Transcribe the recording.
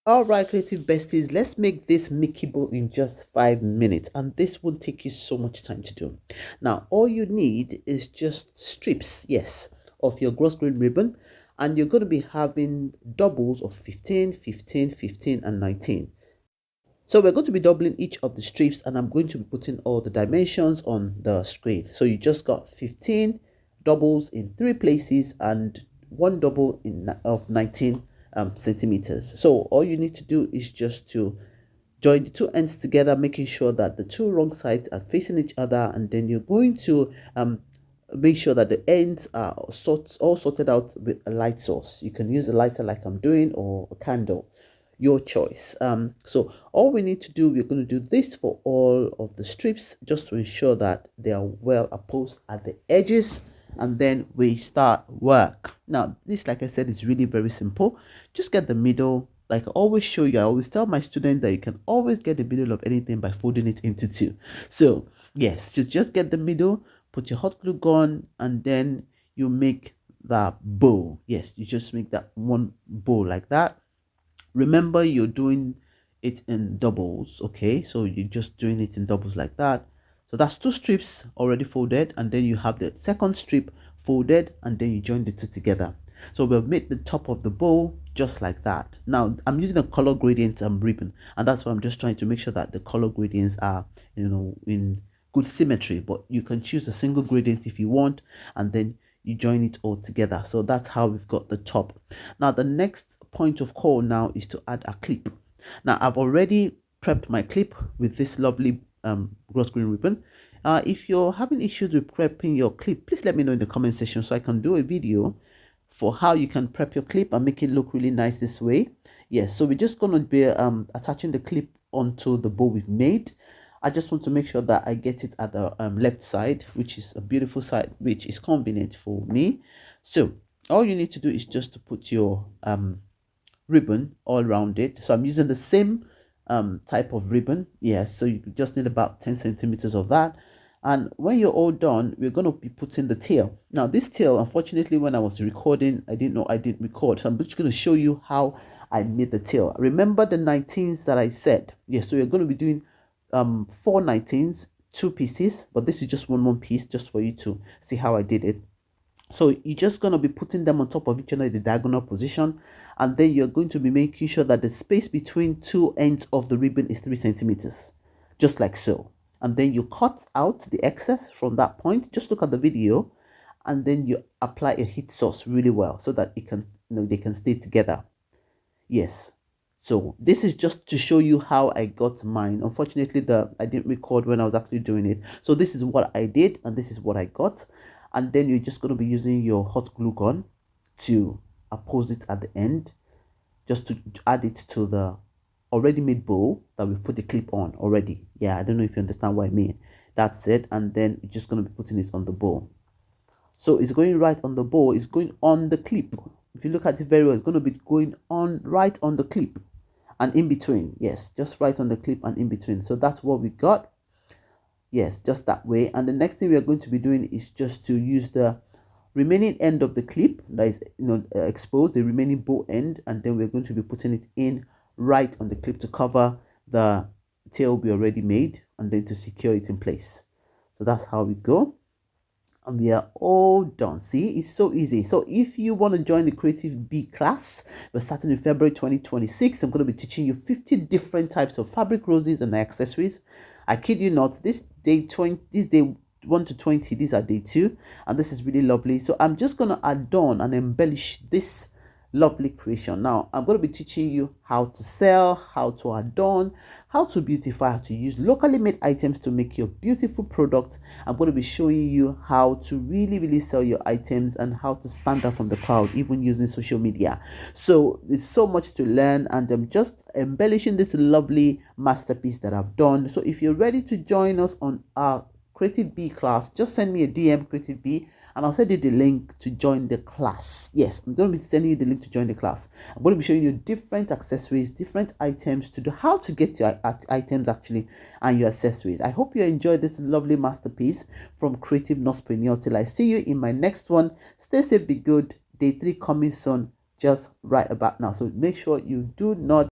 All right, creative besties, let's make this makeable in just 5 minutes, and this won't take you so much time to do. Now, all you need is just strips, yes, of your gross grain ribbon, and you're going to be having doubles of 15, 15, 15, and 19. So we're going to be doubling each of the strips, and I'm going to be putting all the dimensions on the screen. So you just got 15 doubles in three places and one double of 19 centimeters. So all you need to do is just to join the two ends together, making sure that the two wrong sides are facing each other, and then you're going to make sure that the ends are all sorted out with a light source. You can use a lighter like I'm doing, or a candle, your choice. So all we need to do, we're going to do this for all of the strips, just to ensure that they are well opposed at the edges, and then we start work. Now this, like I said, is really very simple. Just get the middle. Like I always show you, I always tell my students that you can always get the middle of anything by folding it into two. So yes, just get the middle, put your hot glue gun, and then you make that bow. Yes, you just make that one bow like that. Remember, you're doing it in doubles, okay? So you're just doing it in doubles like that. So that's two strips already folded, and then you have the second strip folded, and then you join the two together. So we'll make the top of the bow just like that. Now I'm using a color gradient ribbon, and that's why I'm just trying to make sure that the color gradients are, in good symmetry. But you can choose a single gradient if you want, and then you join it all together. So that's how we've got the top. Now the next point of call now is to add a clip. Now I've already prepped my clip with this lovely gross green ribbon. If you're having issues with prepping your clip, please let me know in the comment section so I can do a video for how you can prep your clip and make it look really nice this way. Yes, so we're just going to be attaching the clip onto the bow we've made. I just want to make sure that I get it at the left side, which is a beautiful side, which is convenient for me. So all you need to do is just to put your ribbon all around it. So I'm using the same type of ribbon. Yes, so you just need about 10 centimeters of that. And when you're all done, we're going to be putting the tail. Now this tail, unfortunately, when I was recording, I didn't know I didn't record. So I'm just going to show you how I made the tail. Remember the 19s that I said? Yes, so you're going to be doing 4 19s, two pieces, but this is just one piece, just for you to see how I did it. So you're just going to be putting them on top of each other in the diagonal position, and then you're going to be making sure that the space between two ends of the ribbon is 3 centimeters, just like so. And then you cut out the excess from that point. Just look at the video, and then you apply a heat source really well so that it can, they can stay together. Yes. So this is just to show you how I got mine. Unfortunately, I didn't record when I was actually doing it. So this is what I did, and this is what I got. And then you're just going to be using your hot glue gun to oppose it at the end, just to add it to the already made bow that we've put the clip on already. Yeah, I don't know if you understand what I mean. That's it. And then you're just going to be putting it on the bow. So it's going right on the bow. It's going on the clip. If you look at it very well, it's going to be going on right on the clip and in between. Yes, just right on the clip and in between. So that's what we got. Yes, just that way. And the next thing we are going to be doing is just to use the remaining end of the clip that is exposed, the remaining bow end, and then we're going to be putting it in right on the clip to cover the tail we already made, and then to secure it in place. So that's how we go, and we are all done. See, it's so easy. So if you want to join the Creative Bee class, we're starting in February 2026. I'm going to be teaching you 50 different types of fabric roses and accessories. I kid you not, this day 1 to 20, these are day 2, and this is really lovely. So I'm just going to add on and embellish this lovely creation. Now I'm going to be teaching you how to sell, how to adorn, how to beautify, how to use locally made items to make your beautiful product. I'm going to be showing you how to really sell your items and how to stand out from the crowd, even using social media. So there's so much to learn, and I'm just embellishing this lovely masterpiece that I've done. So if you're ready to join us on our Creative Bee class, just send me a DM, Creative Bee, and I'll send you the link to join the class. Yes, I'm going to be sending you the link to join the class. I'm going to be showing you different accessories, different items to do, how to get your items actually, and your accessories. I hope you enjoyed this lovely masterpiece from Creative Nospreneur. Till I see you in my next one, stay safe, be good. Day 3 coming soon, just right about now. So make sure you do not